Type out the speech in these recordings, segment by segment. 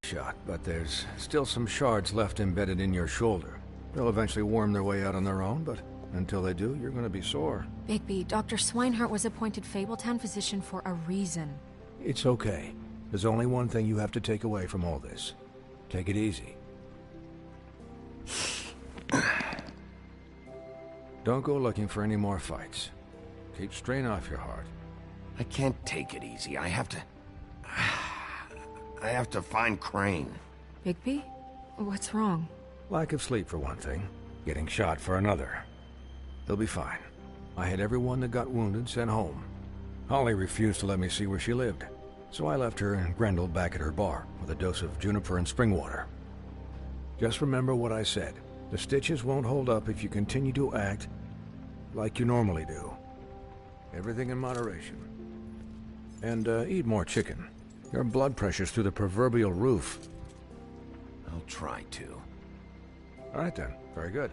shot, but there's still some shards left embedded in your shoulder. They'll eventually worm their way out on their own, but until they do, you're gonna be sore. Bigby, Dr. Swinehart was appointed Fabletown physician for a reason. It's okay. There's only one thing you have to take away from all this. Take it easy. Don't go looking for any more fights. Keep strain off your heart. I can't take it easy. I have to find Crane. Bigby? What's wrong? Lack of sleep for one thing. Getting shot for another. They'll be fine. I had everyone that got wounded sent home. Holly refused to let me see where she lived, so I left her and Grendel back at her bar with a dose of juniper and spring water. Just remember what I said. The stitches won't hold up if you continue to act like you normally do. Everything in moderation. And eat more chicken. Your blood pressure's through the proverbial roof. I'll try to. All right then. Very good.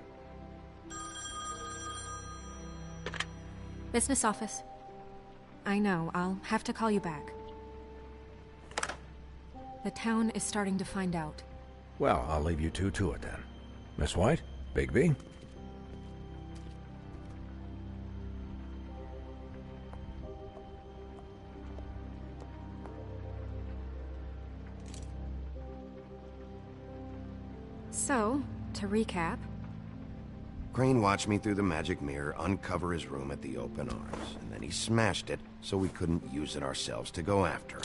Business office. I know, I'll have to call you back. The town is starting to find out. Well, I'll leave you two to it then. Miss White? Bigby? So, to recap... Crane watched me through the magic mirror uncover his room at the open arms, and then he smashed it so we couldn't use it ourselves to go after him.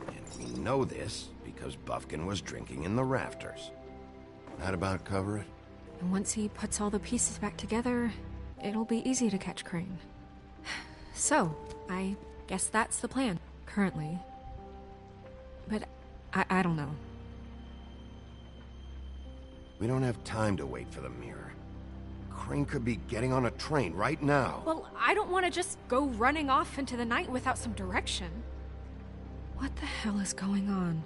And we know this because Buffkin was drinking in the rafters. That about cover it? And once he puts all the pieces back together, it'll be easy to catch Crane. So, I guess that's the plan, currently. But I don't know. We don't have time to wait for the mirror. Crane could be getting on a train right now. Well, I don't want to just go running off into the night without some direction. What the hell is going on?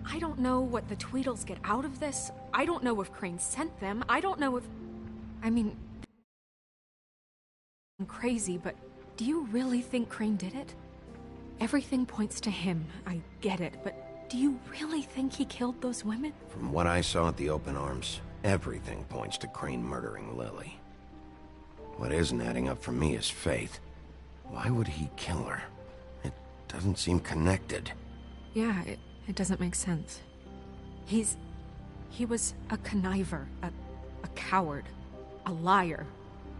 I don't know what the Tweedles get out of this. I don't know if Crane sent them. I don't know if... I mean... I'm crazy, but do you really think Crane did it? Everything points to him. I get it, but do you really think he killed those women? From what I saw at the open arms, everything points to Crane murdering Lily. What isn't adding up for me is Faith. Why would he kill her? It doesn't seem connected. Yeah, it doesn't make sense. He was a conniver, a coward, a liar.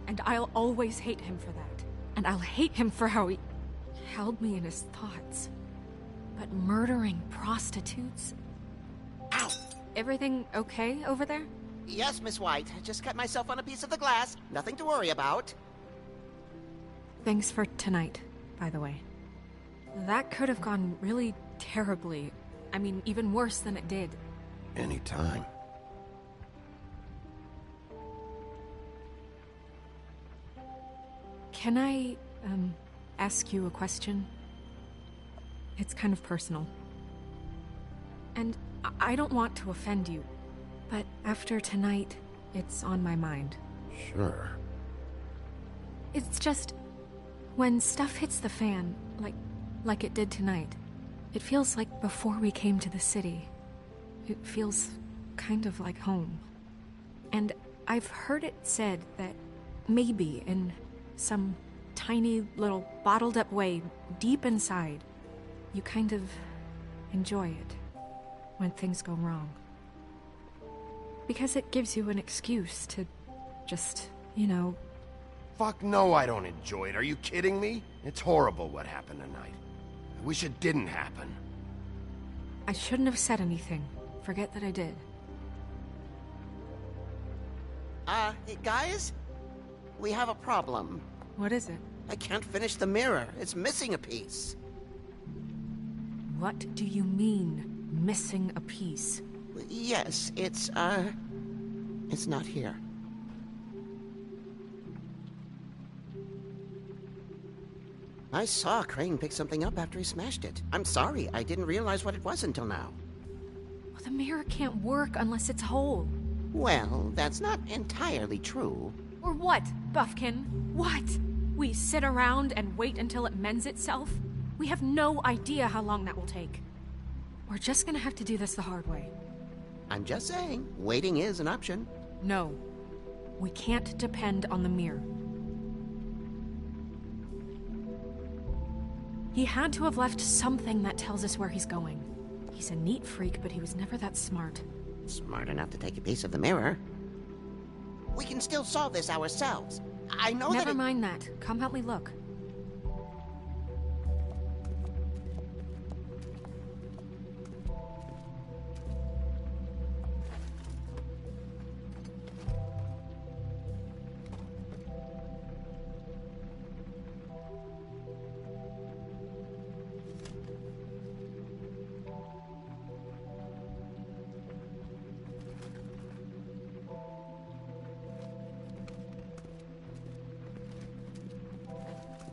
And I'll always hate him for that. And I'll hate him for how he held me in his thoughts. But murdering prostitutes? Ow! Everything okay over there? Yes, Miss White. Just cut myself on a piece of the glass. Nothing to worry about. Thanks for tonight, by the way. That could have gone really terribly. I mean, even worse than it did. Anytime. Can I, ask you a question? It's kind of personal. And I don't want to offend you, but after tonight, it's on my mind. Sure. It's just... when stuff hits the fan, like it did tonight, it feels like before we came to the city. It feels kind of like home. And I've heard it said that maybe in some tiny little bottled up way deep inside, you kind of enjoy it when things go wrong. Because it gives you an excuse to just, you know... Fuck no, I don't enjoy it. Are you kidding me? It's horrible what happened tonight. I wish it didn't happen. I shouldn't have said anything. Forget that I did. Hey, guys? We have a problem. What is it? I can't finish the mirror. It's missing a piece. What do you mean, missing a piece? Yes, it's not here. I saw Crane pick something up after he smashed it. I'm sorry, I didn't realize what it was until now. Well, the mirror can't work unless it's whole. Well, that's not entirely true. Or what, Buffkin? What? We sit around and wait until it mends itself? We have no idea how long that will take. We're just gonna have to do this the hard way. I'm just saying, waiting is an option. No. We can't depend on the mirror. He had to have left something that tells us where he's going. He's a neat freak, but he was never that smart. Smart enough to take a piece of the mirror. We can still solve this ourselves. I know Never mind that. Come help me look.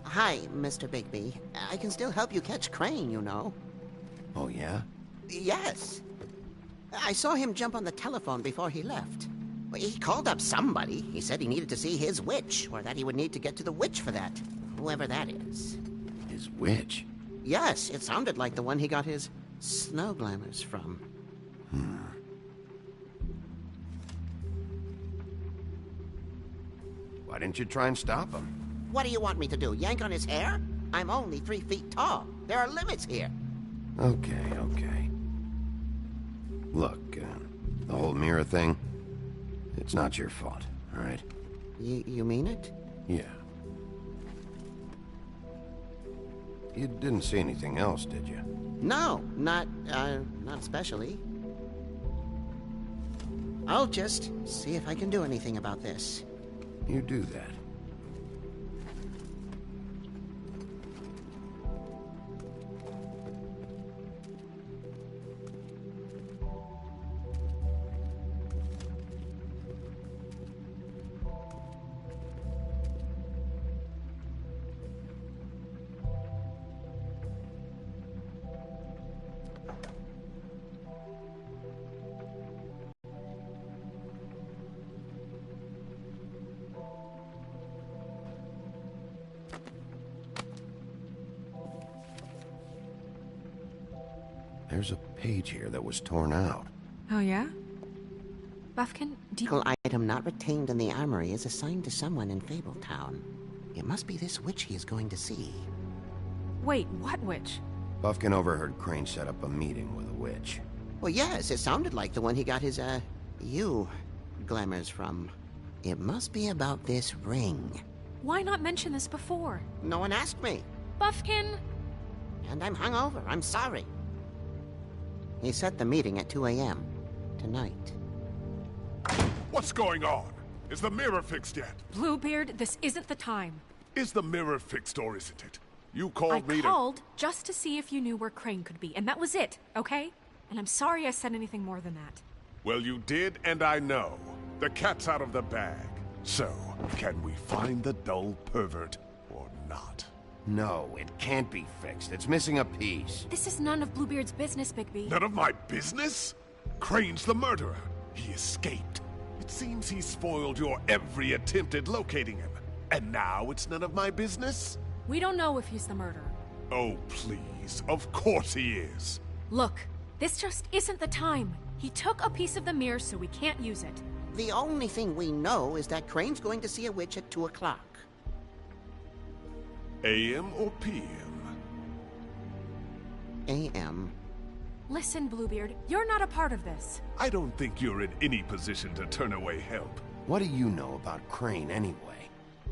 Hi, Mr. Bigby. I can still help you catch Crane, you know. Oh, yeah? Yes. I saw him jump on the telephone before he left. He called up somebody. He said he needed to see his witch, or that he would need to get to the witch for that. Whoever that is. His witch? Yes, it sounded like the one he got his snow glamours from. Why didn't you try and stop him? What do you want me to do, yank on his hair? I'm only 3 feet tall. There are limits here. Okay, okay. Look, the whole mirror thing, it's not your fault, all right? You mean it? Yeah. You didn't see anything else, did you? No, not especially. I'll just see if I can do anything about this. You do that. There's a page here that was torn out. Oh, yeah? Buffkin, do you... Magical item not retained in the armory is assigned to someone in Fabletown. It must be this witch he is going to see. Wait, what witch? Buffkin overheard Crane set up a meeting with a witch. Well, yes, it sounded like the one he got his, glamours from. It must be about this ring. Why not mention this before? No one asked me. Buffkin! And I'm hungover. I'm sorry. He set the meeting at 2 a.m. tonight. What's going on? Is the mirror fixed yet? Bluebeard, this isn't the time. Is the mirror fixed or isn't it? You called me I called just to see if you knew where Crane could be, and that was it, okay? And I'm sorry I said anything more than that. Well, you did, and I know. The cat's out of the bag. So, can we find the dull pervert or not? No, it can't be fixed. It's missing a piece. This is none of Bluebeard's business, Bigby. None of my business? Crane's the murderer. He escaped. It seems he spoiled your every attempt at locating him. And now it's none of my business? We don't know if he's the murderer. Oh, please. Of course he is. Look, this just isn't the time. He took a piece of the mirror, so we can't use it. The only thing we know is that Crane's going to see a witch at 2 o'clock. AM or PM? A.M. Listen, Bluebeard, you're not a part of this. I don't think you're in any position to turn away help. What do you know about Crane anyway?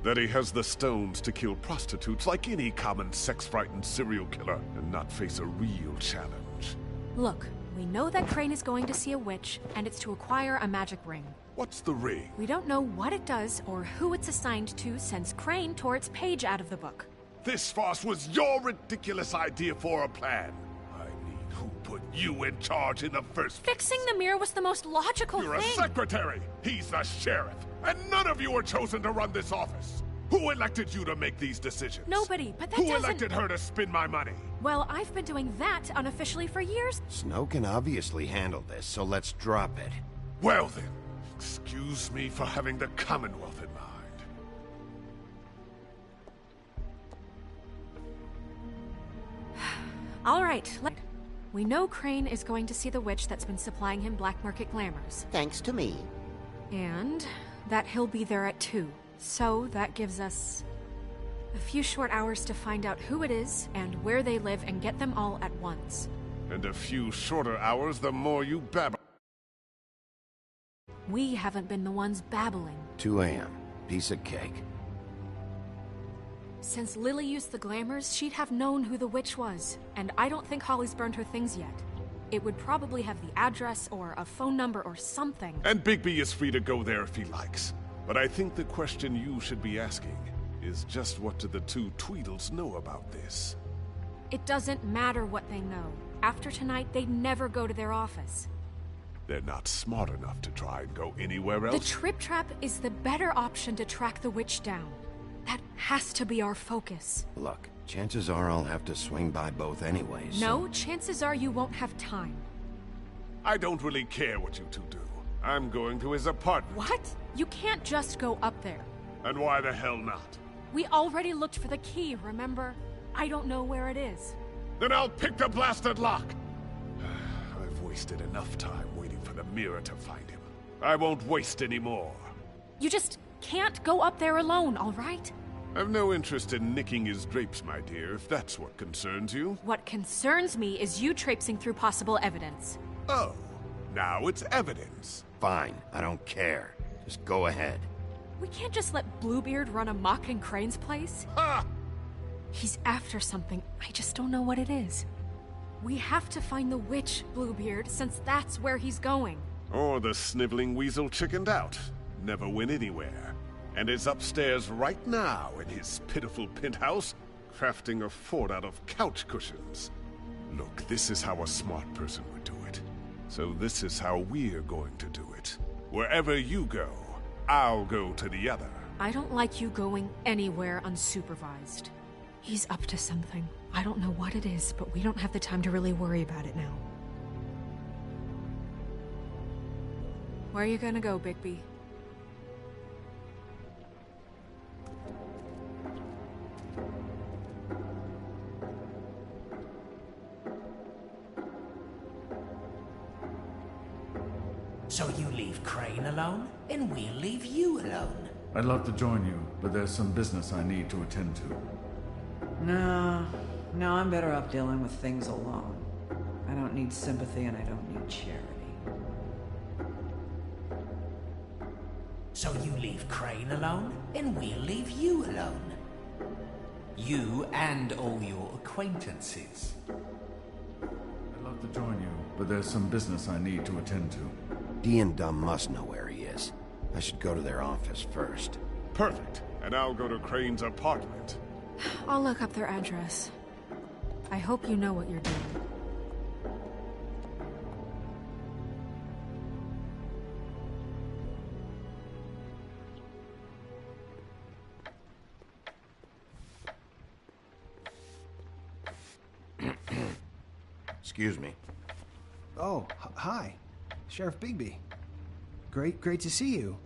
That he has the stones to kill prostitutes like any common sex-frightened serial killer and not face a real challenge. Look, we know that Crane is going to see a witch, and it's to acquire a magic ring. What's the ring? We don't know what it does or who it's assigned to since Crane tore its page out of the book. This farce was your ridiculous idea for a plan. I mean, who put you in charge in the first place? Fixing the mirror was the most logical You're thing. a secretary! He's the sheriff! And none of you were chosen to run this office! Who elected you to make these decisions? Nobody, but that Who doesn't... elected her to spend my money? Well, I've been doing that unofficially for years. Snow can obviously handle this, so let's drop it. Well then, excuse me for having the Commonwealth in mind. All right, We know Crane is going to see the witch that's been supplying him black market glamours. Thanks to me. And that he'll be there at 2. So that gives us a few short hours to find out who it is and where they live and get them all at once. And a few shorter hours the more you babble. We haven't been the ones babbling. 2 a.m. Piece of cake. Since Lily used the glamours, she'd have known who the witch was. And I don't think Holly's burned her things yet. It would probably have the address or a phone number or something. And Bigby is free to go there if he likes. But I think the question you should be asking is just what do the 2 Tweedles know about this? It doesn't matter what they know. After tonight, they'd never go to their office. They're not smart enough to try and go anywhere else. The Trip Trap is the better option to track the witch down. That has to be our focus. Look, chances are I'll have to swing by both anyways. No, chances are you won't have time. I don't really care what you 2 do. I'm going to his apartment. What? You can't just go up there. And why the hell not? We already looked for the key, remember? I don't know where it is. Then I'll pick the blasted lock! I've wasted enough time waiting for the mirror to find him. I won't waste any more. You just can't go up there alone, all right? I've no interest in nicking his drapes, my dear, if that's what concerns you. What concerns me is you traipsing through possible evidence. Oh, now it's evidence. Fine, I don't care. Just go ahead. We can't just let Bluebeard run amok in Crane's place. Ha! He's after something. I just don't know what it is. We have to find the witch, Bluebeard, since that's where he's going. Or the sniveling weasel chickened out. Never went anywhere. And is upstairs right now in his pitiful penthouse, crafting a fort out of couch cushions. Look, this is how a smart person would do it. So this is how we're going to do it. Wherever you go, I'll go to the other. I don't like you going anywhere unsupervised. He's up to something. I don't know what it is, but we don't have the time to really worry about it now. Where are you gonna go, Bigby? So you leave Crane alone, and we'll leave you alone. I'd love to join you, but there's some business I need to attend to. No, I'm better off dealing with things alone. I don't need sympathy and I don't need charity. So you leave Crane alone, and we'll leave you alone. You and all your acquaintances. I'd love to join you, but there's some business I need to attend to. Dee and Dumb must know where he is. I should go to their office first. Perfect. And I'll go to Crane's apartment. I'll look up their address. I hope you know what you're doing. Excuse me. Oh, hi. Sheriff Bigby. Great to see you.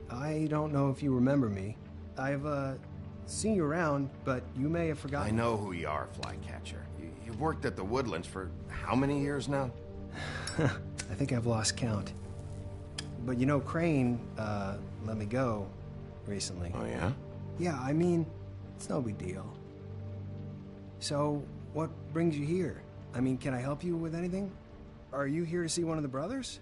I don't know if you remember me. I've, seen you around, but you may have forgotten. I know who you are, Flycatcher. You've worked at the Woodlands for how many years now? I think I've lost count. But you know, Crane, let me go recently. Oh, yeah? Yeah, I mean, it's no big deal. So, what brings you here? I mean, can I help you with anything? Are you here to see one of the brothers?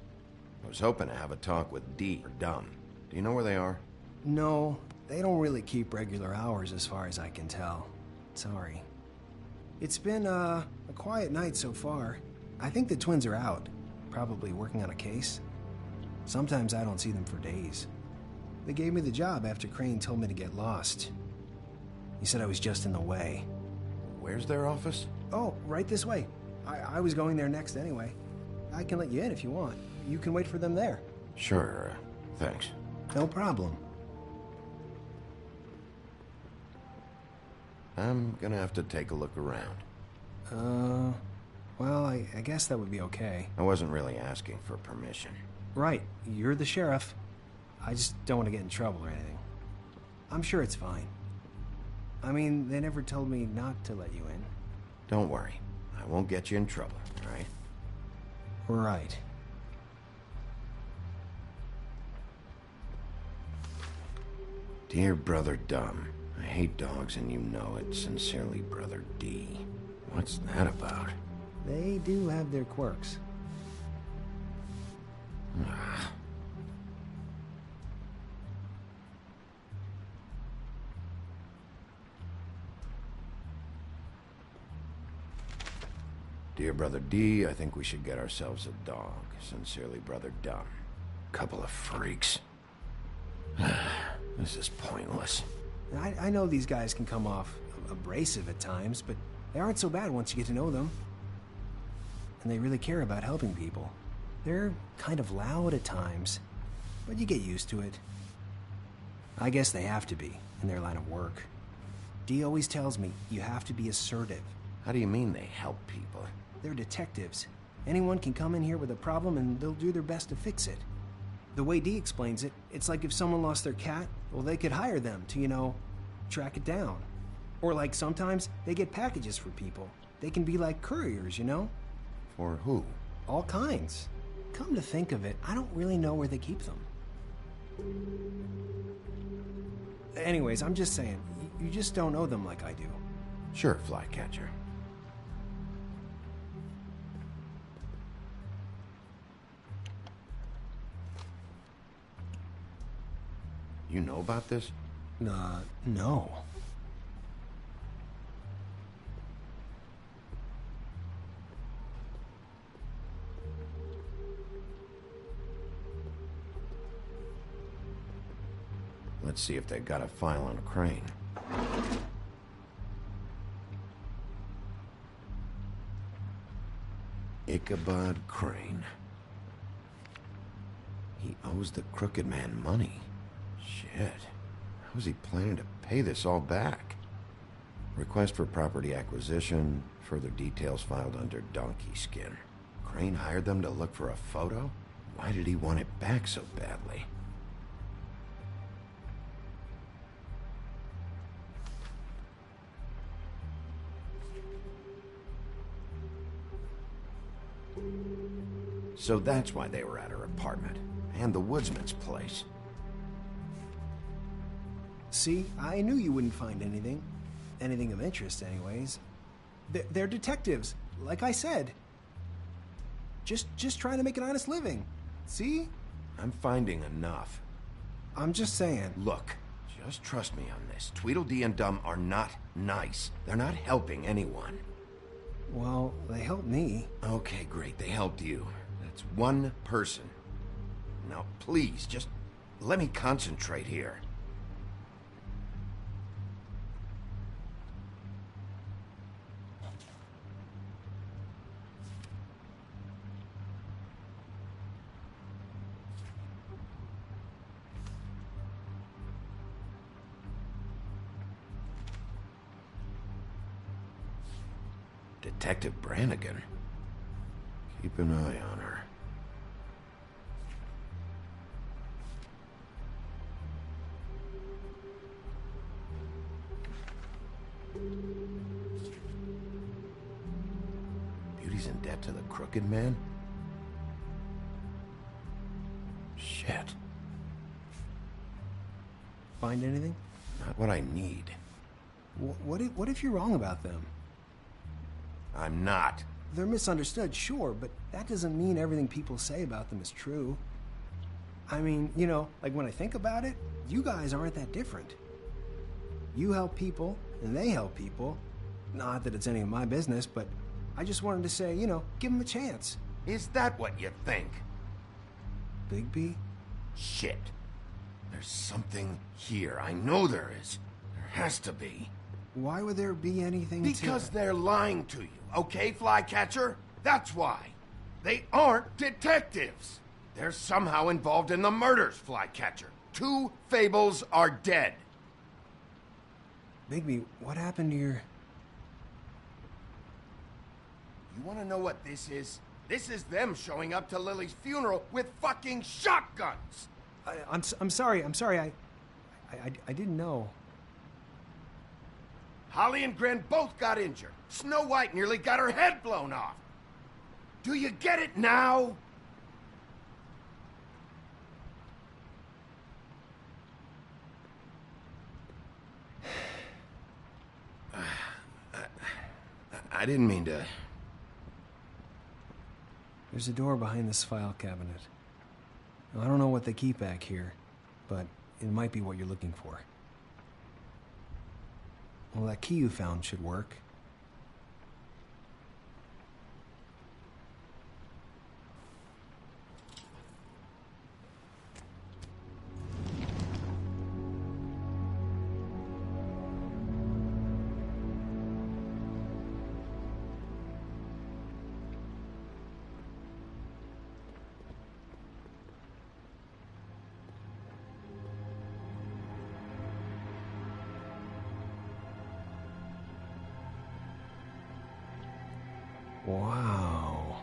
I was hoping to have a talk with Dee or Dumb. Do you know where they are? No, they don't really keep regular hours as far as I can tell. Sorry. It's been, a quiet night so far. I think the twins are out, probably working on a case. Sometimes I don't see them for days. They gave me the job after Crane told me to get lost. He said I was just in the way. Where's their office? Oh, right this way. I was going there next anyway. I can let you in if you want. You can wait for them there. Sure, thanks. No problem. I'm gonna have to take a look around. Well, I guess that would be okay. I wasn't really asking for permission. Right, you're the sheriff. I just don't want to get in trouble or anything. I'm sure it's fine. I mean, they never told me not to let you in. Don't worry. I won't get you in trouble, all right? Right. Dear Brother Dumb, I hate dogs and you know it. Sincerely, Brother D. What's that about? They do have their quirks. Ah. Dear Brother D, I think we should get ourselves a dog. Sincerely, Brother Dumb. Couple of freaks. This is pointless. I know these guys can come off abrasive at times, but they aren't so bad once you get to know them. And they really care about helping people. They're kind of loud at times, but you get used to it. I guess they have to be, in their line of work. Dee always tells me you have to be assertive. How do you mean they help people? They're detectives. Anyone can come in here with a problem and they'll do their best to fix it. The way Dee explains it, it's like if someone lost their cat, well, they could hire them to, you know, track it down. Or like sometimes they get packages for people. They can be like couriers, you know? For who? All kinds. Come to think of it, I don't really know where they keep them. Anyways, I'm just saying, you just don't know them like I do. Sure, Flycatcher. You know about this? No. Let's see if they got a file on Crane. Ichabod Crane. He owes the Crooked Man money. Shit. How's he planning to pay this all back? Request for property acquisition. Further details filed under Donkey Skin. Crane hired them to look for a photo? Why did he want it back so badly? So that's why they were at her apartment. And the woodsman's place. See, I knew you wouldn't find anything. Anything of interest, anyways. They're detectives, like I said. Just trying to make an honest living. See? I'm finding enough. I'm just saying. Look, just trust me on this. Tweedledee and Dumb are not nice. They're not helping anyone. Well, they helped me. Okay, great. They helped you. That's one person. Now, please, just let me concentrate here. Detective Brannigan. Keep an eye on her. Beauty's in debt to the Crooked Man? Shit. Find anything? Not what I need. What if you're wrong about them? I'm not. They're misunderstood, sure, but that doesn't mean everything people say about them is true. I mean, you know, like when I think about it, you guys aren't that different. You help people, and they help people. Not that it's any of my business, but I just wanted to say, you know, give them a chance. Is that what you think? Bigby? Shit. There's something here. I know there is. There has to be. Why would there be anything Because they're lying to you, okay, Flycatcher? That's why. They aren't detectives. They're somehow involved in the murders, Flycatcher. 2 Fables are dead. Bigby, what happened to your... You want to know what this is? This is them showing up to Lily's funeral with fucking shotguns! I'm sorry, I didn't know. Holly and Gren both got injured. Snow White nearly got her head blown off. Do you get it now? I didn't mean to... There's a door behind this file cabinet. Now, I don't know what they keep back here, but it might be what you're looking for. Well, that key you found should work. Wow.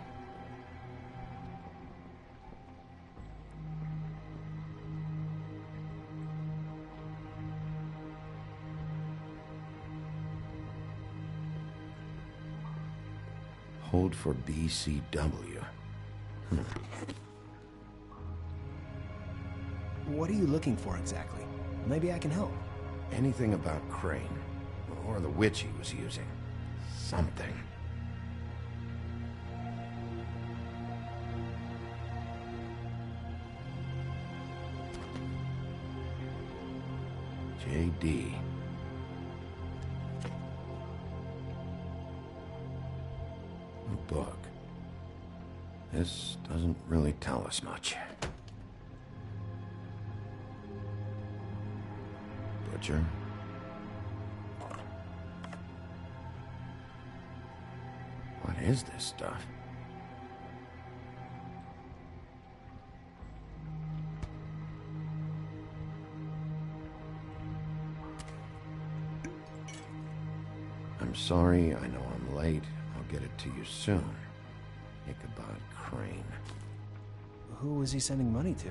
Hold for BCW. What are you looking for exactly? Maybe I can help. Anything about Crane, or the witch he was using. Something. JD. A book. This doesn't really tell us much. Butcher. What is this stuff? I'm sorry, I know I'm late. I'll get it to you soon. Ichabod Crane. Who was he sending money to?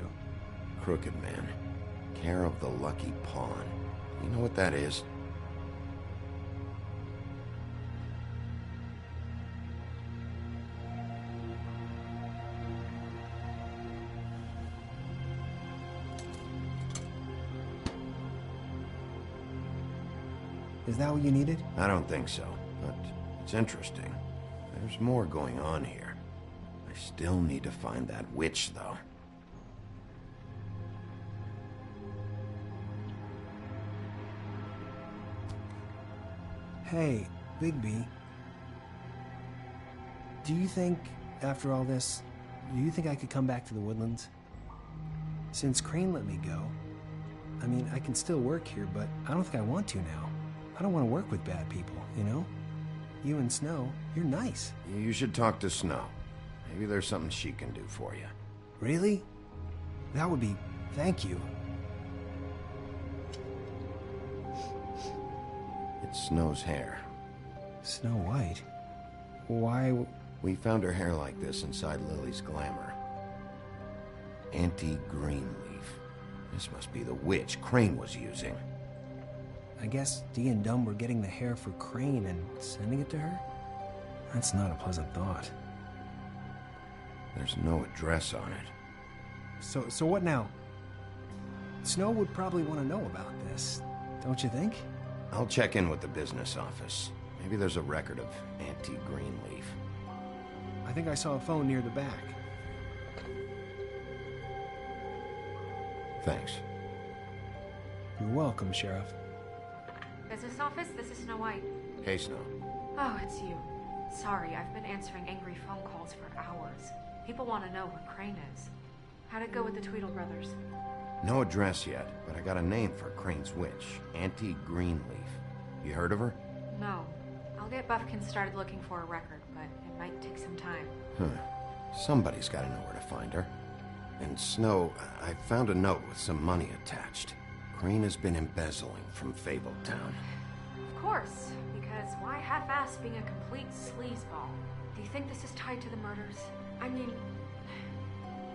Crooked Man. Care of the Lucky Pawn. You know what that is? Is that what you needed? I don't think so, but it's interesting. There's more going on here. I still need to find that witch, though. Hey, Bigby. Do you think, after all this, do you think I could come back to the Woodlands? Since Crane let me go, I mean, I can still work here, but I don't think I want to now. I don't want to work with bad people, you know? You and Snow, you're nice. You should talk to Snow. Maybe there's something she can do for you. Really? That would be... thank you. It's Snow's hair. Snow White? Why... We found her hair like this inside Lily's glamour. Anti-Greenleaf. This must be the witch Crane was using. I guess Dee and Dumb were getting the hair for Crane and sending it to her? That's not a pleasant thought. There's no address on it. So what now? Snow would probably want to know about this, don't you think? I'll check in with the business office. Maybe there's a record of Anti-Greenleaf. I think I saw a phone near the back. Thanks. You're welcome, Sheriff. Business office, this is Snow White. Hey, Snow. Oh, it's you. Sorry, I've been answering angry phone calls for hours. People want to know where Crane is. How'd it go with the Tweedle brothers? No address yet, but I got a name for Crane's witch. Anti-Greenleaf. You heard of her? No. I'll get Buffkin started looking for a record, but it might take some time. Somebody's got to know where to find her. And Snow, I found a note with some money attached. Crane has been embezzling from Fabletown. Of course, because why half-ass being a complete sleazeball? Do you think this is tied to the murders? I mean,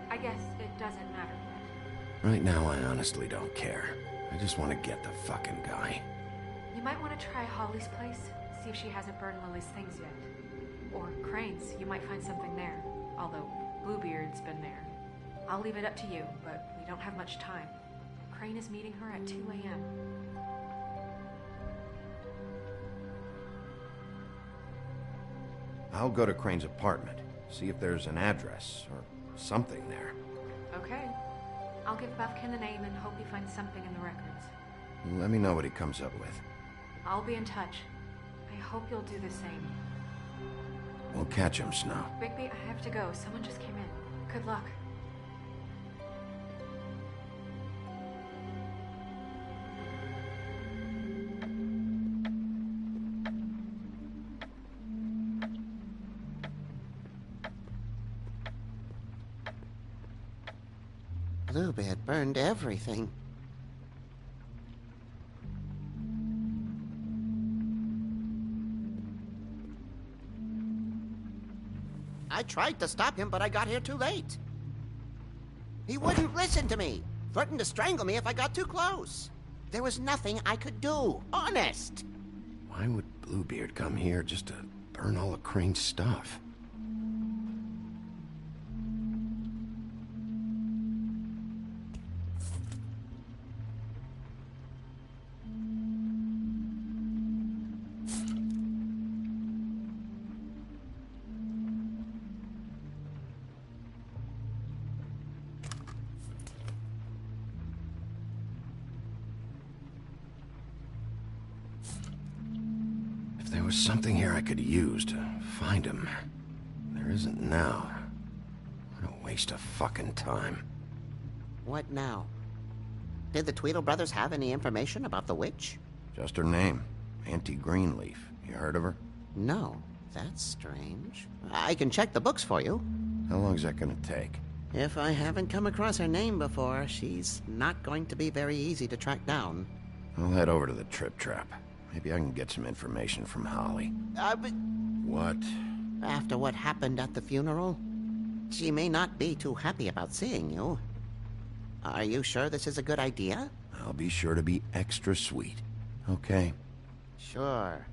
I guess it doesn't matter yet. Right now, I honestly don't care. I just want to get the fucking guy. You might want to try Holly's place, see if she hasn't burned Lily's things yet. Or Crane's, you might find something there, although Bluebeard's been there. I'll leave it up to you, but we don't have much time. Crane is meeting her at 2 a.m. I'll go to Crane's apartment, see if there's an address or something there. Okay. I'll give Buffkin the name and hope he finds something in the records. Let me know what he comes up with. I'll be in touch. I hope you'll do the same. We'll catch him, Snow. Bigby, I have to go. Someone just came in. Good luck. Bluebeard burned everything. I tried to stop him, but I got here too late. He wouldn't listen to me. Threatened to strangle me if I got too close. There was nothing I could do. Honest. Why would Bluebeard come here just to burn all of Crane's stuff? There was something here I could use to find him. There isn't now. What a waste of fucking time. What now? Did the Tweedle brothers have any information about the witch? Just her name. Auntie Greenleaf. You heard of her? No. That's strange. I can check the books for you. How long's that gonna take? If I haven't come across her name before, she's not going to be very easy to track down. I'll head over to the Trip Trap. Maybe I can get some information from Holly. But... What? After what happened at the funeral, she may not be too happy about seeing you. Are you sure this is a good idea? I'll be sure to be extra sweet. Okay. Sure.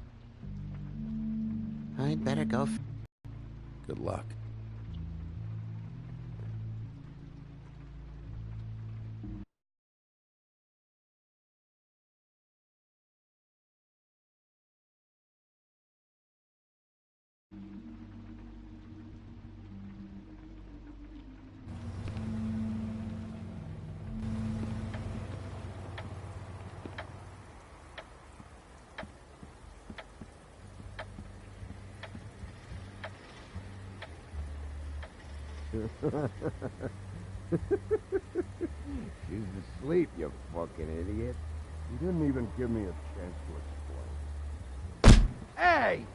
I'd better go. Good luck. She's asleep, you fucking idiot. You didn't even give me a chance to explain. Hey!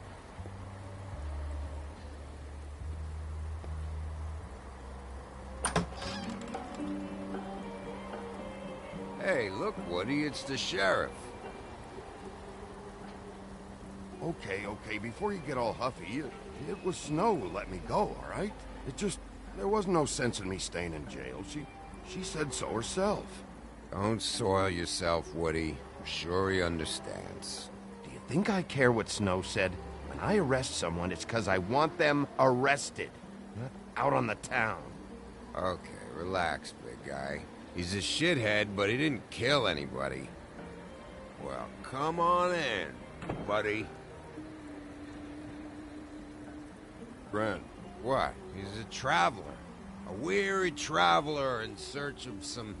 Hey, look, Woody, it's the sheriff. Okay, before you get all huffy, it was Snow who let me go, all right? It just... There was no sense in me staying in jail. She said so herself. Don't soil yourself, Woody. I'm sure he understands. Do you think I care what Snow said? When I arrest someone, it's because I want them arrested. Not out on the town. Okay, relax, big guy. He's a shithead, but he didn't kill anybody. Well, come on in, buddy. Grant. What? He's a traveler. A weary traveler in search of some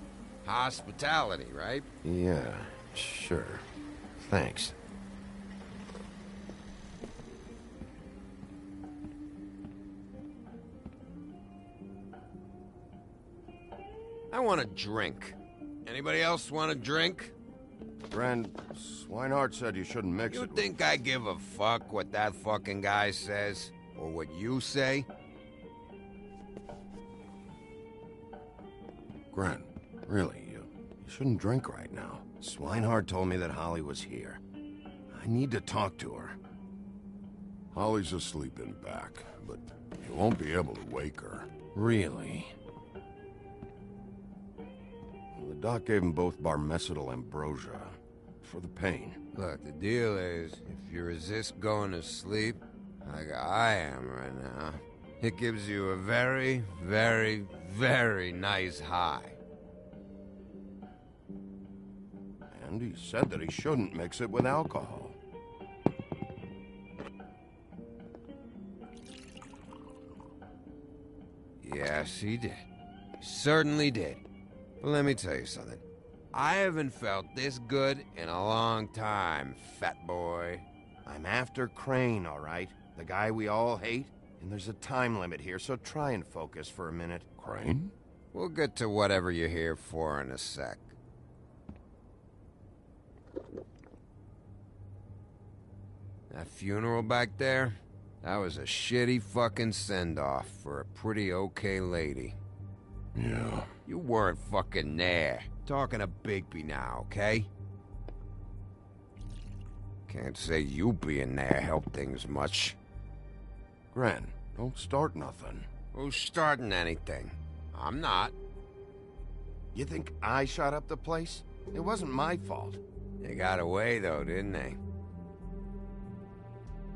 hospitality, right? Yeah, sure. Thanks. I want a drink. Anybody else want a drink? Friend, Swinehart said you shouldn't mix You it. think I give a fuck what that fucking guy says? Or what you say? Grant, really, you shouldn't drink right now. Swinehart told me that Holly was here. I need to talk to her. Holly's asleep in back, but you won't be able to wake her. Really? The doc gave them both barmecidal ambrosia. for the pain. Look, the deal is, if you resist going to sleep, like I am right now, it gives you a very, very, very nice high. And he said that he shouldn't mix it with alcohol. Yes, he did. He certainly did. But let me tell you something. I haven't felt this good in a long time, fat boy. I'm after Crane, all right? The guy we all hate? And there's a time limit here, so try and focus for a minute. Crane? We'll get to whatever you're here for in a sec. That funeral back there? That was a shitty fucking send-off for a pretty okay lady. Yeah. You weren't fucking there. Talking to Bigby now, okay? Can't say you being there helped things much. Gren, don't start nothing. Who's starting anything? I'm not. You think I shot up the place? It wasn't my fault. They got away, though, didn't they?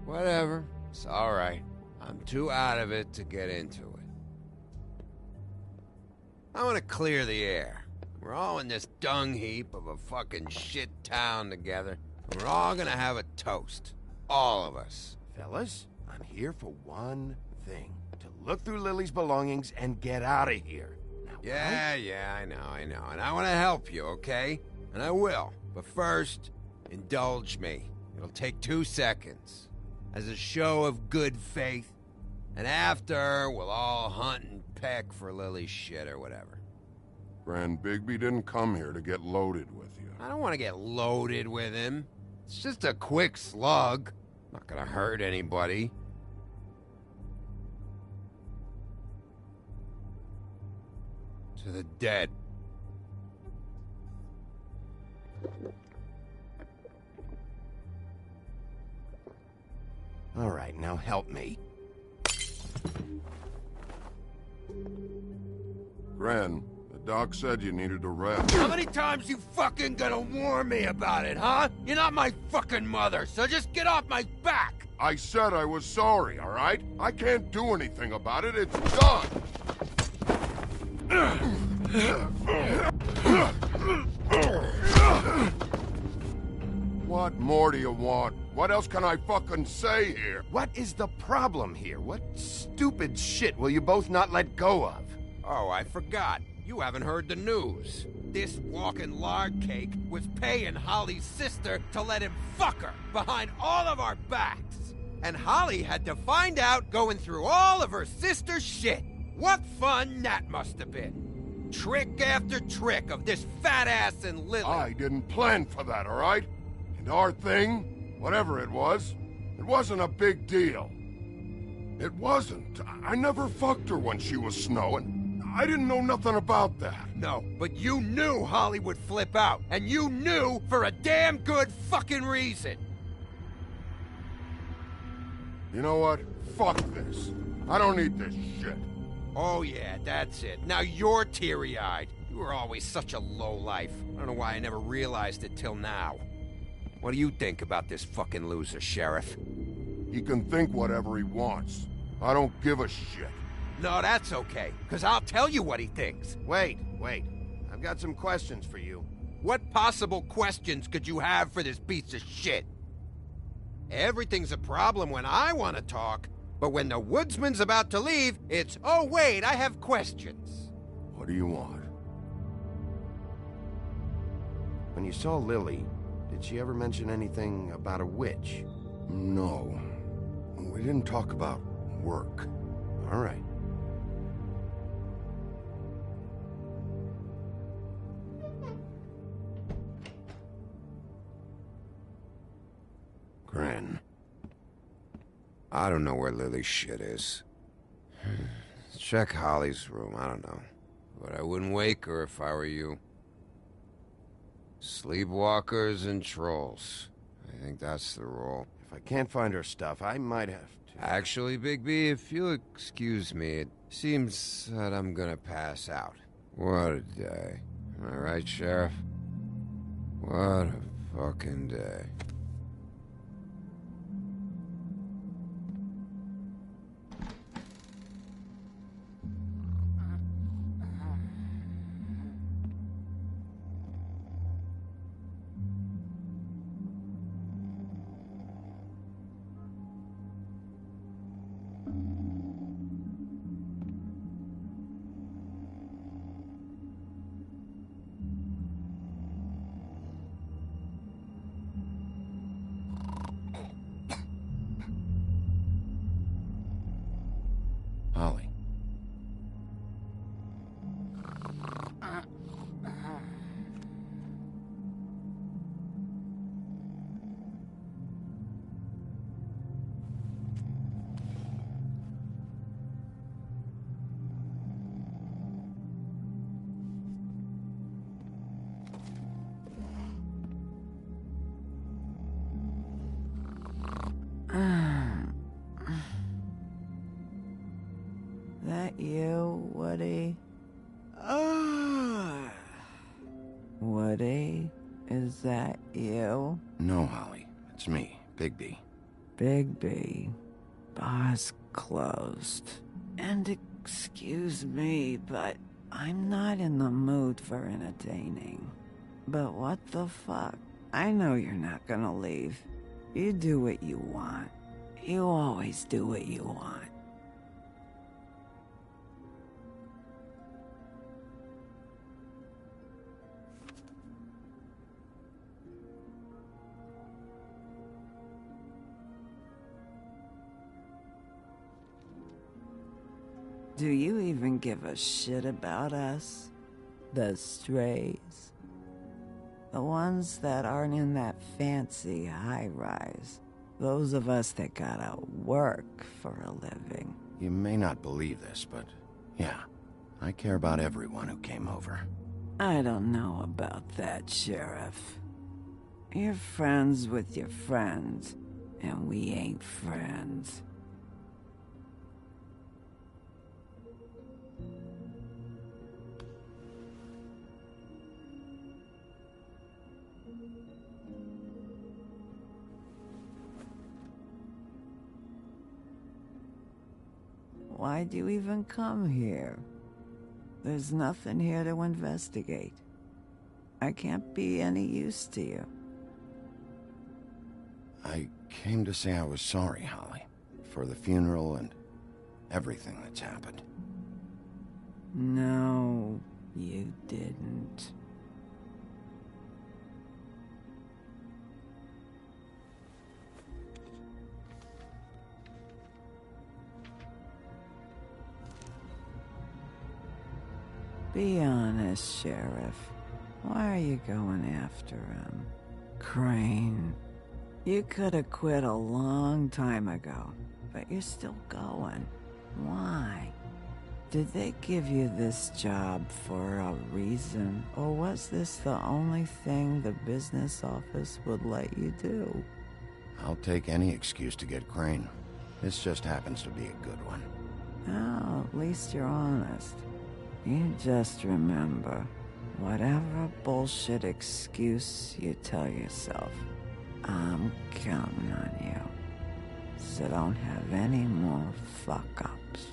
Whatever. It's alright. I'm too out of it to get into it. I want to clear the air. We're all in this dung heap of a fucking shit town together. We're all gonna have a toast. All of us. Fellas, I'm here for one thing. To look through Lily's belongings and get out of here. Now, Yeah, I know. And I want to help you, okay? And I will. But first, indulge me. It'll take 2 seconds. As a show of good faith. And after, we'll all hunt and peck for Lily's shit or whatever. Gran Bigby didn't come here to get loaded with you. I don't want to get loaded with him. It's just a quick slug. Not gonna hurt anybody. To the dead. All right, now help me. Gran, the doc said you needed a rest. How many times you fucking gonna warn me about it, huh? You're not my fucking mother, so just get off my back! I said I was sorry, all right? I can't do anything about it. It's done! What more do you want? What else can I fucking say here? What is the problem here? What stupid shit will you both not let go of? Oh, I forgot. You haven't heard the news. This walking lard cake was paying Holly's sister to let him fuck her behind all of our backs. And Holly had to find out going through all of her sister's shit. What fun that must have been. Trick after trick of this fat ass and Lily. I didn't plan for that, all right? And our thing, whatever it wasn't a big deal. It wasn't. I never fucked her when she was snowing. I didn't know nothing about that. No, but you knew Holly would flip out. And you knew for a damn good fucking reason. You know what? Fuck this. I don't need this shit. Oh yeah, that's it. Now you're teary-eyed. You were always such a lowlife. I don't know why I never realized it till now. What do you think about this fucking loser, Sheriff? He can think whatever he wants. I don't give a shit. No, that's okay, because I'll tell you what he thinks. Wait. I've got some questions for you. What possible questions could you have for this piece of shit? Everything's a problem when I want to talk, but when the woodsman's about to leave, it's, oh wait, I have questions. What do you want? When you saw Lily, did she ever mention anything about a witch? No. We didn't talk about work. All right. Gran. I don't know where Lily's shit is. Check Holly's room, I don't know. But I wouldn't wake her if I were you. Sleepwalkers and trolls. I think that's the rule. If I can't find her stuff, I might have to... Actually, Bigby, if you'll excuse me, it seems that I'm gonna pass out. What a day. Am I right, Sheriff? What a fucking day. Holly. That you, Woody? Woody? Is that you? No, Holly. It's me, Bigby. Bigby. Bar's closed. And excuse me, but I'm not in the mood for entertaining. But what the fuck? I know you're not gonna leave. You do what you want. You always do what you want. Do you even give a shit about us? The strays? The ones that aren't in that fancy high-rise. Those of us that gotta work for a living. You may not believe this, but yeah, I care about everyone who came over. I don't know about that, Sheriff. You're friends with your friends, and we ain't friends. Why'd you even come here? There's nothing here to investigate. I can't be any use to you. I came to say I was sorry, Holly, for the funeral and everything that's happened. No, you didn't. Be honest, Sheriff. Why are you going after him? Crane. You could have quit a long time ago, but you're still going. Why? Did they give you this job for a reason, or was this the only thing the business office would let you do? I'll take any excuse to get Crane. This just happens to be a good one. Oh, at least you're honest. You just remember, whatever bullshit excuse you tell yourself, I'm counting on you. So don't have any more fuck-ups.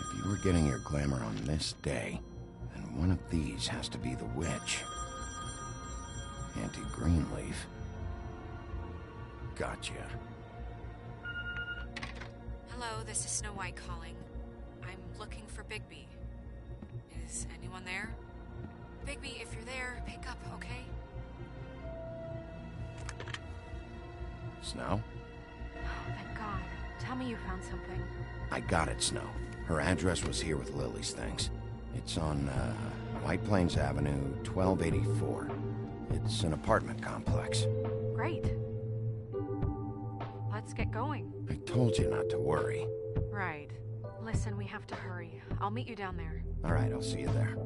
If you were getting your glamour on this day, then one of these has to be the witch. Auntie Greenleaf. Gotcha. Hello, this is Snow White calling. I'm looking for Bigby. Is anyone there? Bigby, if you're there, pick up, okay? Snow? Oh, thank God. Tell me you found something. I got it, Snow. Her address was here with Lily's things. It's on, White Plains Avenue, 1284. It's an apartment complex. Great. Let's get going. I told you not to worry. Right. Listen, we have to hurry. I'll meet you down there. All right, I'll see you there.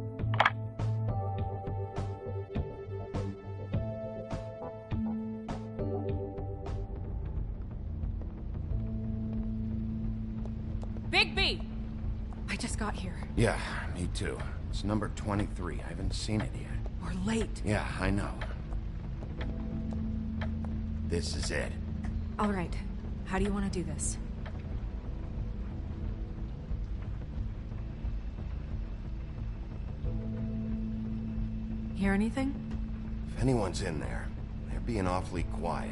got here. Yeah, me too. It's number 23. I haven't seen it yet. We're late. Yeah, I know. This is it. All right. How do you want to do this? Hear anything? If anyone's in there, they're being awfully quiet.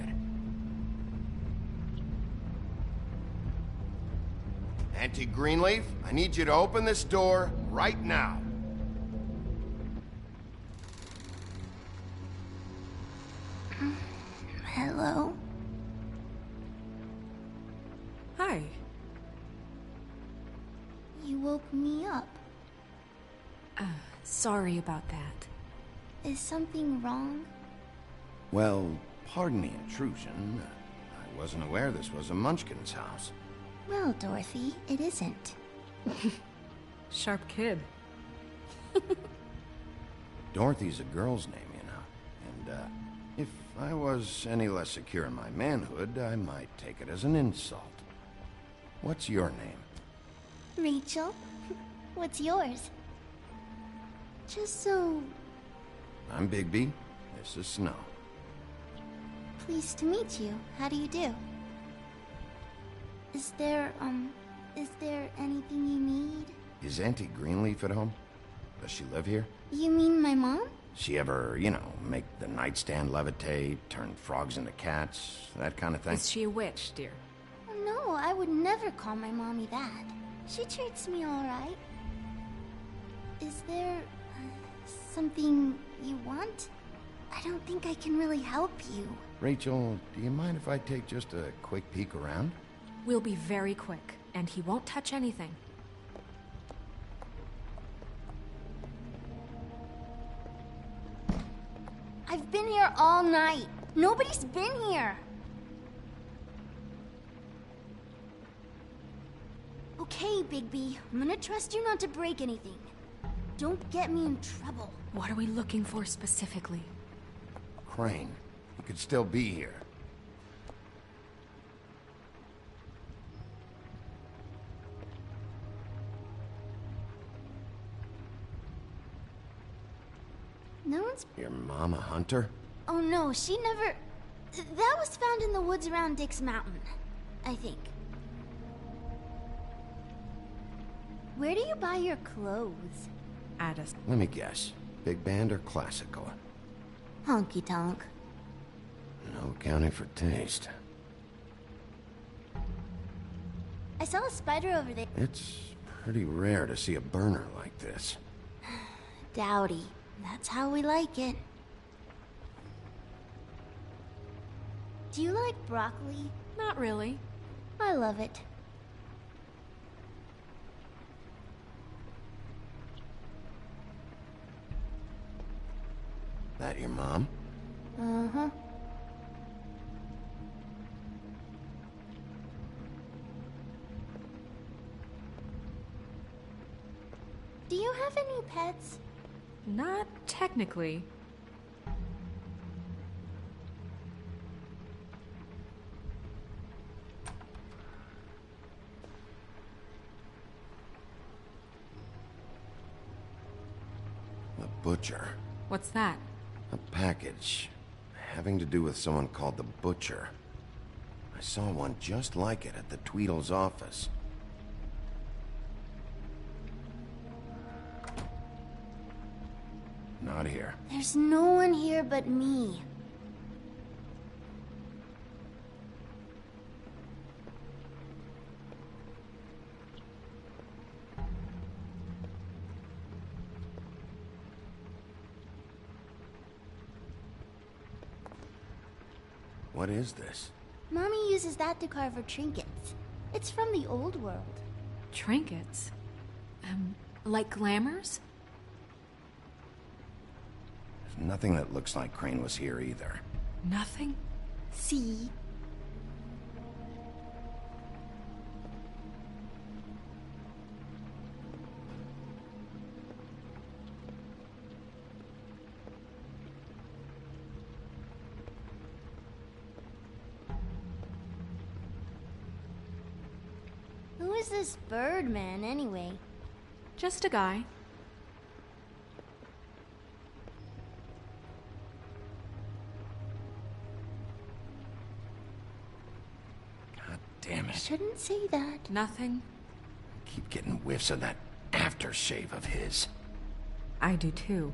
Auntie Greenleaf, I need you to open this door right now. Hello? Hi. You woke me up. Sorry about that. Is something wrong? Well, pardon the intrusion. I wasn't aware this was a Munchkin's house. Well, Dorothy, it isn't. Sharp kid. Dorothy's a girl's name, you know. And, if I was any less secure in my manhood, I might take it as an insult. What's your name? Rachel? What's yours? Just so... I'm Bigby. This is Snow. Pleased to meet you. How do you do? Is there anything you need? Is Auntie Greenleaf at home? Does she live here? You mean my mom? She ever, you know, make the nightstand levitate, turn frogs into cats, that kind of thing? Is she a witch, dear? Oh, no, I would never call my mommy that. She treats me all right. Is there something you want? I don't think I can really help you. Rachel, do you mind if I take just a quick peek around? We'll be very quick, and he won't touch anything. I've been here all night. Nobody's been here. Okay, Bigby. I'm gonna trust you not to break anything. Don't get me in trouble. What are we looking for specifically? Crane. He could still be here. No one's... Your mom a hunter? Oh no, she never... That was found in the woods around Dick's Mountain, I think. Where do you buy your clothes? Addis. Let me guess. Big band or classical? Honky tonk. No accounting for taste. I saw a spider over there. It's pretty rare to see a burner like this. Dowdy. That's how we like it. Do you like broccoli? Not really. I love it. That your mom? Uh-huh. Do you have any pets? Not technically. The butcher. What's that? A package. Having to do with someone called the Butcher. I saw one just like it at the Tweedle's office. Not here. There's no one here but me. What is this? Mommy uses that to carve her trinkets. It's from the old world. Trinkets? Like glamours? There's nothing that looks like Crane was here either. Nothing? See? Who is this Birdman, anyway? Just a guy. God damn it. Shouldn't say that. Nothing. I keep getting whiffs of that aftershave of his. I do too.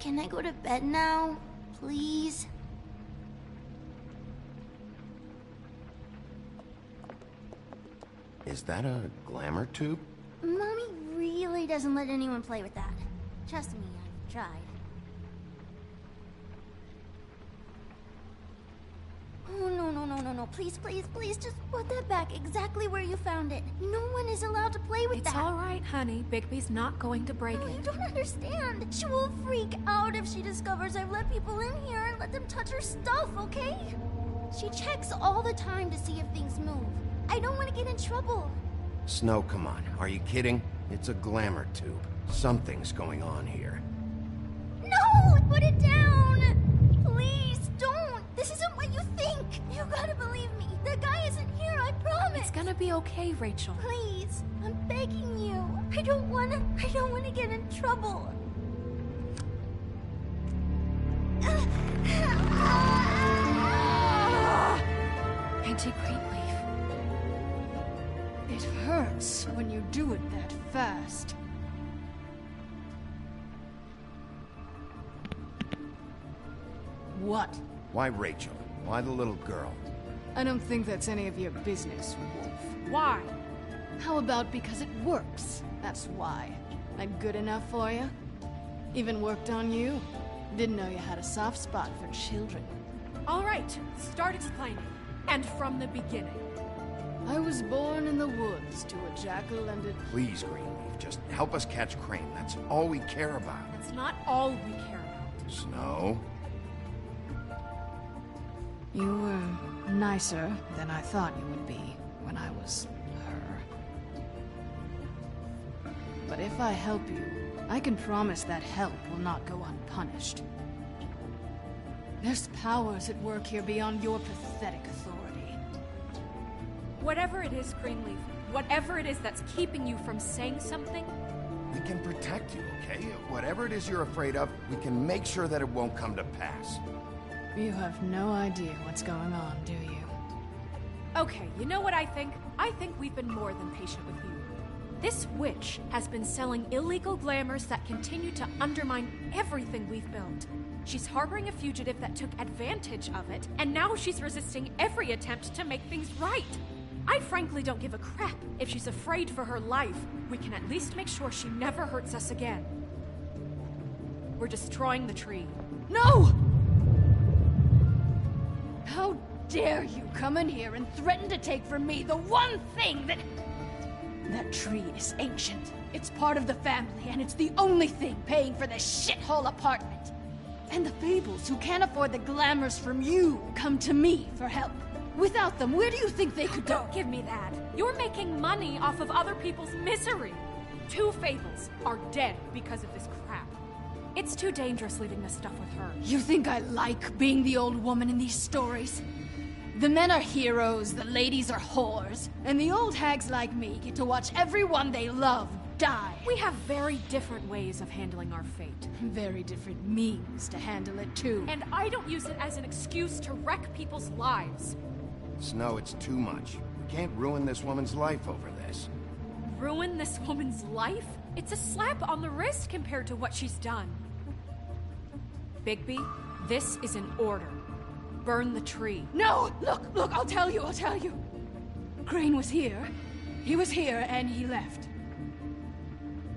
Can I go to bed now? Please? Is that a glamour tube? Mommy really doesn't let anyone play with that. Trust me, I've tried. Oh, no. Please, just put that back exactly where you found it. No one is allowed to play with that. It's all right, honey. Bigby's not going to break No, it. you don't understand. She will freak out if she discovers I've let people in here and let them touch her stuff, okay? She checks all the time to see if things move. I don't want to get in trouble. Snow, come on. Are you kidding? It's a glamour tube. Something's going on here. No! Put it down! Please, don't! This isn't what you think! You gotta believe me. The guy isn't here, I promise! It's gonna be okay, Rachel. Please, I'm begging you. I don't wanna get in trouble. Auntie Greenleaf. It hurts when you do it that fast. What? Why Rachel? Why the little girl? I don't think that's any of your business, Wolf. Why? How about because it works? That's why. I'm good enough for you? Even worked on you? Didn't know you had a soft spot for children. All right, start explaining. And from the beginning. I was born in the woods to a jackal and a... Please, Greenleaf, just help us catch Crane. That's all we care about. That's not all we care about. Snow? You were nicer than I thought you would be when I was her. But if I help you, I can promise that help will not go unpunished. There's powers at work here beyond your pathetic authority. Whatever it is, Greenleaf, whatever it is that's keeping you from saying something... We can protect you, okay? Whatever it is you're afraid of, we can make sure that it won't come to pass. You have no idea what's going on, do you? Okay, you know what I think? I think we've been more than patient with you. This witch has been selling illegal glamours that continue to undermine everything we've built. She's harboring a fugitive that took advantage of it, and now she's resisting every attempt to make things right. I frankly don't give a crap if she's afraid for her life. We can at least make sure she never hurts us again. We're destroying the tree. No! How dare you come in here and threaten to take from me the one thing that... That tree is ancient. It's part of the family, and it's the only thing paying for this shithole apartment. And the Fables, who can't afford the glamours from you, come to me for help. Without them, where do you think they could go? Don't give me that. You're making money off of other people's misery. 2 Fables are dead because of this crap. It's too dangerous leaving this stuff with her. You think I like being the old woman in these stories? The men are heroes, the ladies are whores, and the old hags like me get to watch everyone they love die. We have very different ways of handling our fate. Very different means to handle it, too. And I don't use it as an excuse to wreck people's lives. Snow, it's too much. We can't ruin this woman's life over this. Ruin this woman's life? It's a slap on the wrist compared to what she's done. Bigby, this is an order. Burn the tree. No! Look, I'll tell you. Crane was here. He was here, and he left.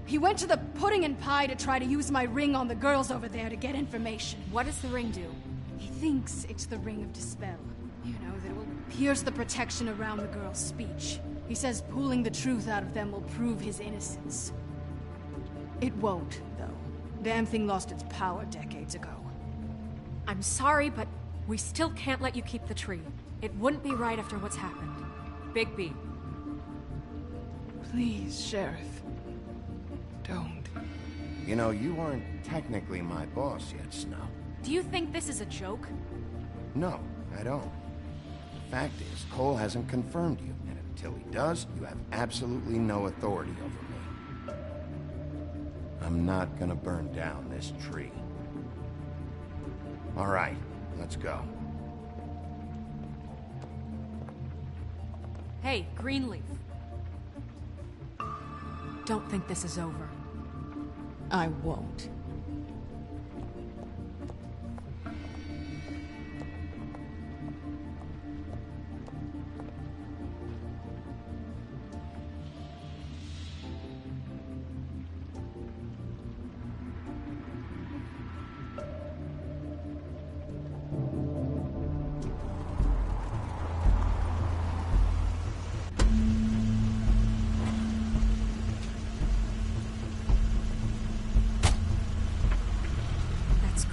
He went to the pudding and pie to try to use my ring on the girls over there to get information. What does the ring do? He thinks it's the ring of dispel. You know, that it will pierce the protection around the girls' speech. He says pulling the truth out of them will prove his innocence. It won't, though. Damn thing lost its power decades ago. I'm sorry, but we still can't let you keep the tree. It wouldn't be right after what's happened. Bigby. Please, Sheriff. Don't. You know, you aren't technically my boss yet, Snow. Do you think this is a joke? No, I don't. The fact is, Cole hasn't confirmed you, and it Until he does, you have absolutely no authority over me. I'm not gonna burn down this tree. All right, let's go. Hey, Greenleaf. Don't think this is over. I won't.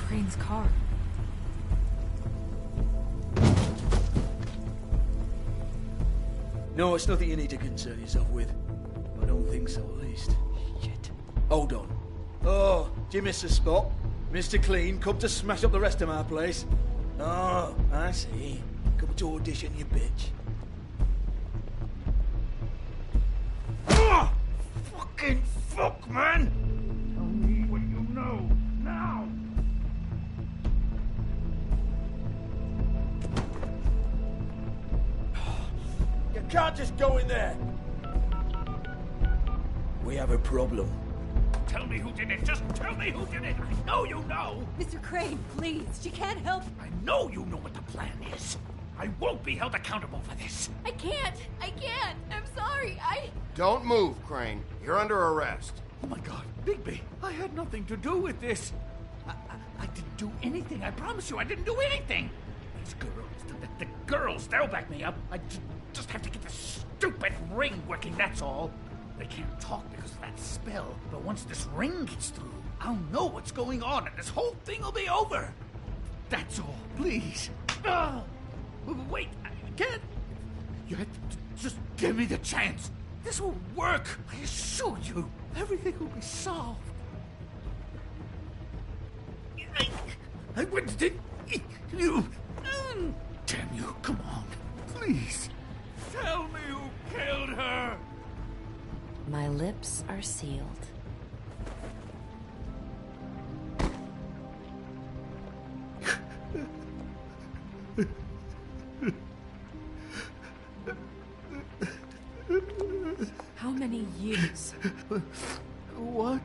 Crane's car. No, it's nothing you need to concern yourself with. I don't think so, at least. Shit. Hold on. Oh, do you miss the spot? Mr. Clean, come to smash up the rest of my place. Oh, I see. Come to audition, you bitch. Oh, fucking fuck, man! Tell me what you know, now! You can't just go in there! We have a problem. Tell me who did it! Just tell me who did it! I know you know! Mr. Crane, please, she can't help. I know you know what the plan is. I won't be held accountable for this. I can't! I'm sorry, Don't move, Crane. You're under arrest. Oh my God, Bigby, I had nothing to do with this. I didn't do anything. I promise you, I didn't do anything. These girls, the girls, they'll back me up. I just have to get the stupid ring working, that's all. They can't talk because of that spell, but once this ring gets through, I'll know what's going on and this whole thing will be over. That's all, please. Wait, I can't. You have to just give me the chance. This will work, I assure you. Everything will be solved. I wouldn't think you. Damn you, come on, please. Tell me who killed her. My lips are sealed. How many years? What?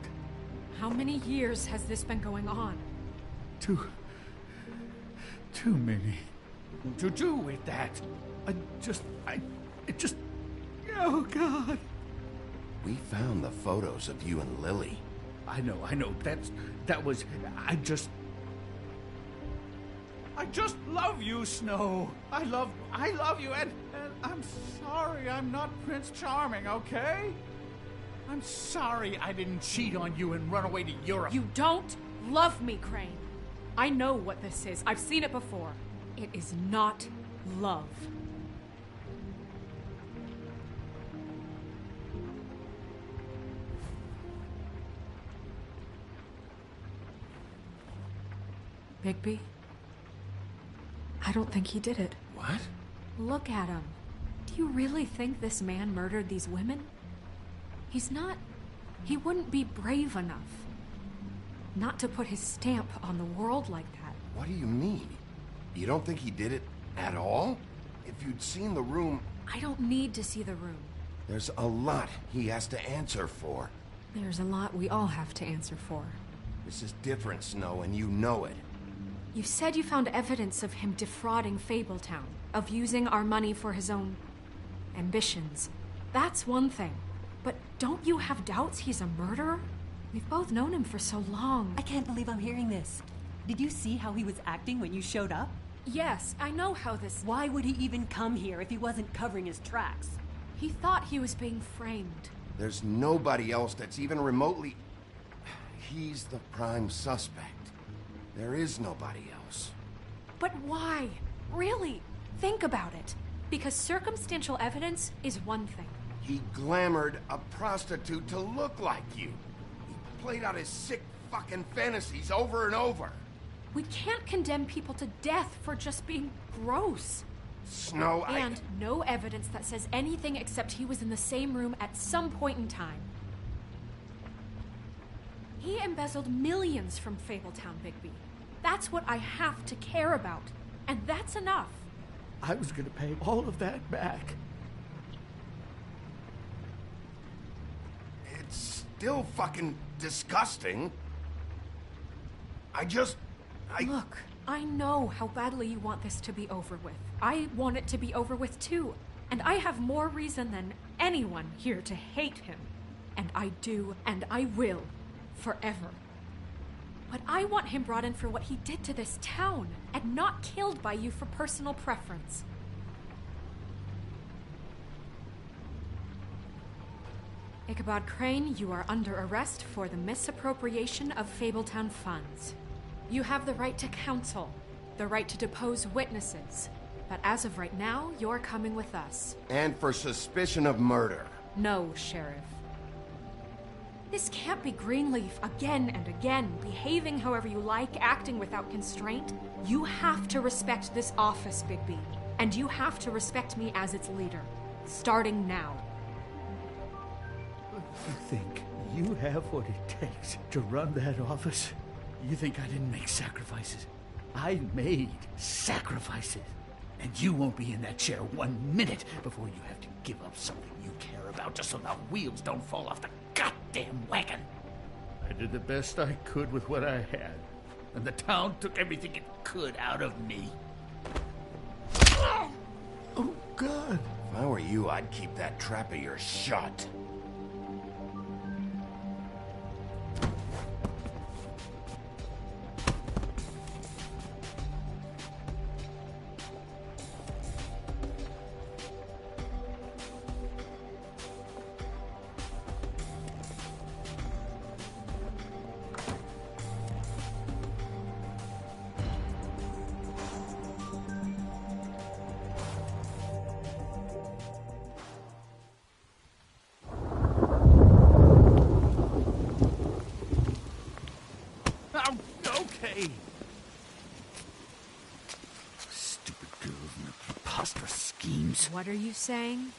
How many years has this been going on? Too many. To do with that. It just... Oh, God. We found the photos of you and Lily. I know. That was... I just love you, Snow. I love you, and I'm sorry I'm not Prince Charming, okay? I'm sorry I didn't cheat on you and run away to Europe. You don't love me, Crane. I know what this is. I've seen it before. It is not love. Bigby? I don't think he did it. What? Look at him. Do you really think this man murdered these women? He's not... He wouldn't be brave enough. Not to put his stamp on the world like that. What do you mean? You don't think he did it at all? If you'd seen the room... I don't need to see the room. There's a lot he has to answer for. There's a lot we all have to answer for. This is different, Snow, and you know it. You said you found evidence of him defrauding Fabletown, of using our money for his own ambitions. That's one thing. But don't you have doubts he's a murderer? We've both known him for so long. I can't believe I'm hearing this. Did you see how he was acting when you showed up? Yes, I know how this... Why would he even come here if he wasn't covering his tracks? He thought he was being framed. There's nobody else that's even remotely... He's the prime suspect. There is nobody else. But why? Really? Think about it. Because circumstantial evidence is one thing. He glamored a prostitute to look like you. He played out his sick fucking fantasies over and over. We can't condemn people to death for just being gross. Snow, And no evidence that says anything except he was in the same room at some point in time. He embezzled millions from Fabletown, Bigby. That's what I have to care about. And that's enough. I was gonna pay all of that back. It's still fucking disgusting. Look, I know how badly you want this to be over with. I want it to be over with too. And I have more reason than anyone here to hate him. And I do, and I will. Forever. But I want him brought in for what he did to this town, and not killed by you for personal preference. Ichabod Crane, you are under arrest for the misappropriation of Fabletown funds. You have the right to counsel, the right to depose witnesses, but as of right now, you're coming with us. And for suspicion of murder. No, Sheriff. This can't be Greenleaf again and again, behaving however you like, acting without constraint. You have to respect this office, Bigby. And you have to respect me as its leader. Starting now. You think you have what it takes to run that office? You think I didn't make sacrifices? I made sacrifices. And you won't be in that chair 1 minute before you have to give up something you care about just so the wheels don't fall off the goddamn wagon. I did the best I could with what I had, and the town took everything it could out of me. Oh, God. If I were you, I'd keep that trap of yours shut. Okay. Stupid girls and their preposterous schemes. What are you saying?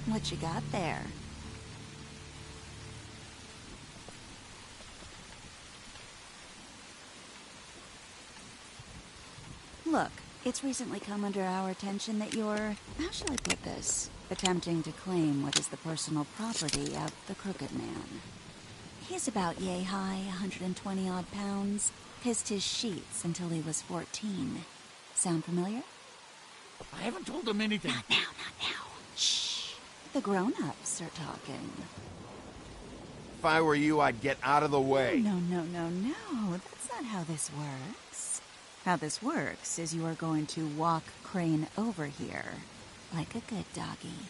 What you got there? Look, it's recently come under our attention that you're, how shall I put this, attempting to claim what is the personal property of the Crooked Man. He's about yay high, 120 odd pounds, pissed his sheets until he was 14. Sound familiar? I haven't told him anything. Not now, not now. Shh. The grown-ups are talking. If I were you, I'd get out of the way. No. That's not how this works. How this works is you are going to walk Crane over here, like a good doggy.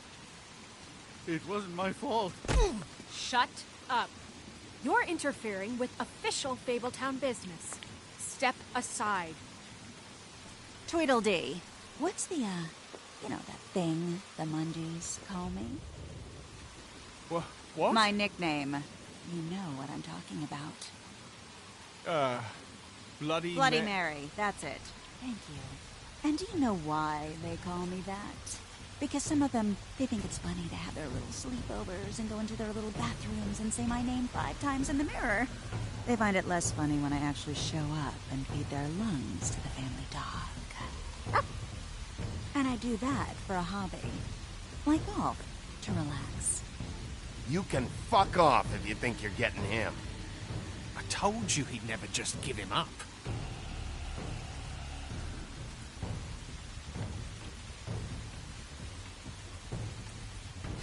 It wasn't my fault. Shut up. You're interfering with official Fabletown business. Step aside. Tweedledee. What's the, you know, that thing the Mungies call me? What? My nickname. You know what I'm talking about. Bloody Mary. That's it. Thank you. And do you know why they call me that? Because some of them, they think it's funny to have their little sleepovers and go into their little bathrooms and say my name 5 times in the mirror. They find it less funny when I actually show up and feed their lungs to the family dog. And I do that for a hobby. Like golf, to relax. You can fuck off if you think you're getting him. I told you he'd never just give him up.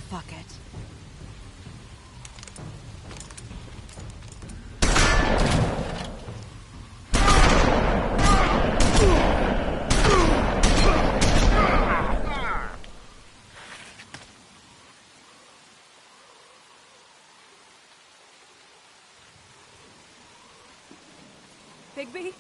Fuck it. Bigby?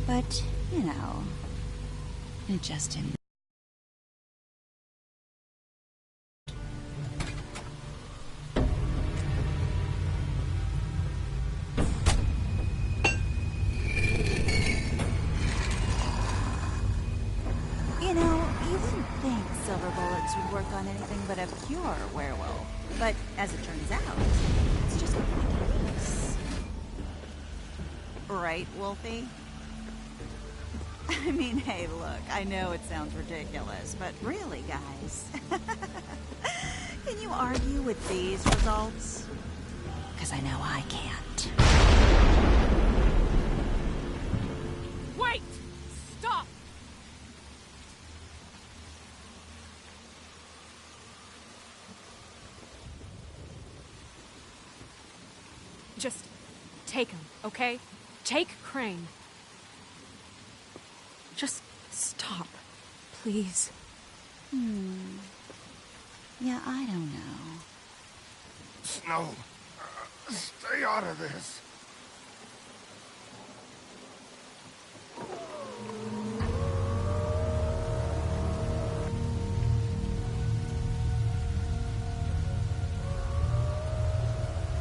But, you know, it just didn't. You know, you wouldn't think silver bullets would work on anything but a pure werewolf. But as it turns out, it's just a case. Right, Wolfie? I mean, hey, look, I know it sounds ridiculous, but really, guys, can you argue with these results? Because I know I can't. Wait! Stop! Just take him, okay? Take Crane. Just stop, please. Yeah, I don't know. Snow, stay out of this.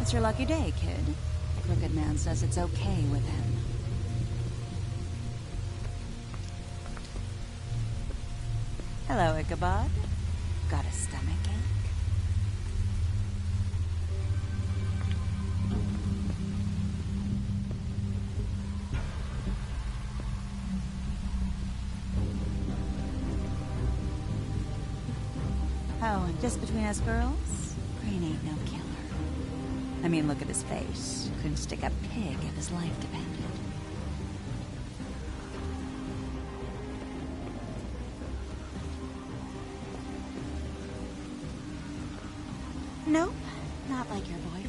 It's your lucky day, kid. The Crooked Man says it's okay with him. Hello, Ichabod. Got a stomach ache? Just between us girls, Crane ain't no killer. I mean, look at his face. Couldn't stick a pig if his life depended. Nope, not like your boyfriend.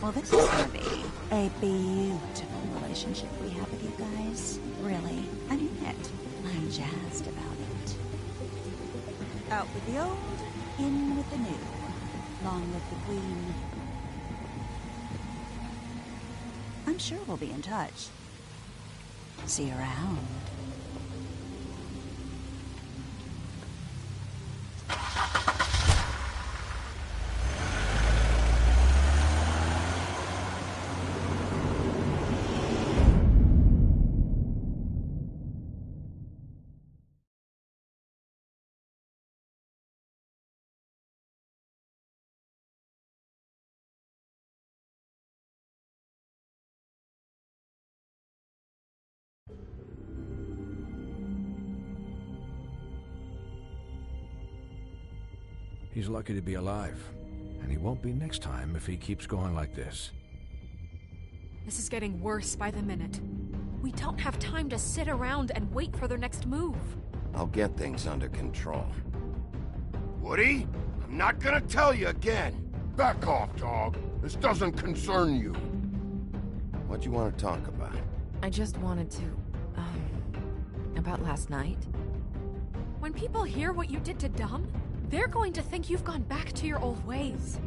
Well, this is gonna be a beautiful relationship we have with you guys. Really, I mean it. I'm jazzed about it. Out with the old, in with the new. Long live the Queen. I'm sure we'll be in touch. See you around. He's lucky to be alive, and he won't be next time if he keeps going like this. This is getting worse by the minute. We don't have time to sit around and wait for their next move. I'll get things under control. Woody, I'm not gonna tell you again. Back off, dog. This doesn't concern you. What you want to talk about? I just wanted to, about last night. When people hear what you did to Dom, they're going to think you've gone back to your old ways.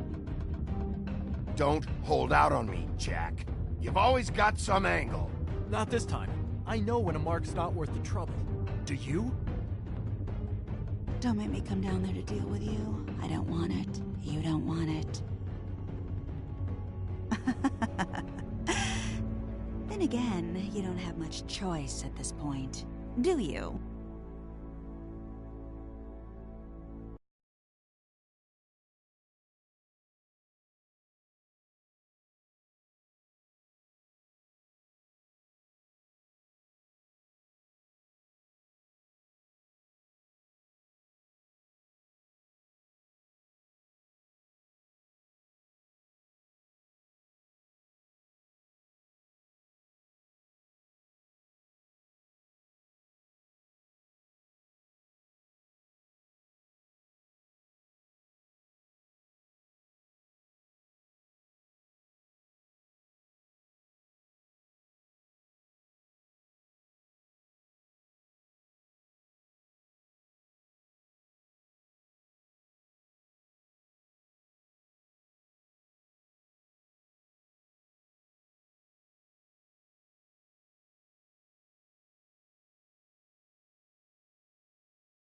Don't hold out on me, Jack. You've always got some angle. Not this time. I know when a mark's not worth the trouble. Do you? Don't make me come down there to deal with you. I don't want it. You don't want it. Then again, you don't have much choice at this point, do you?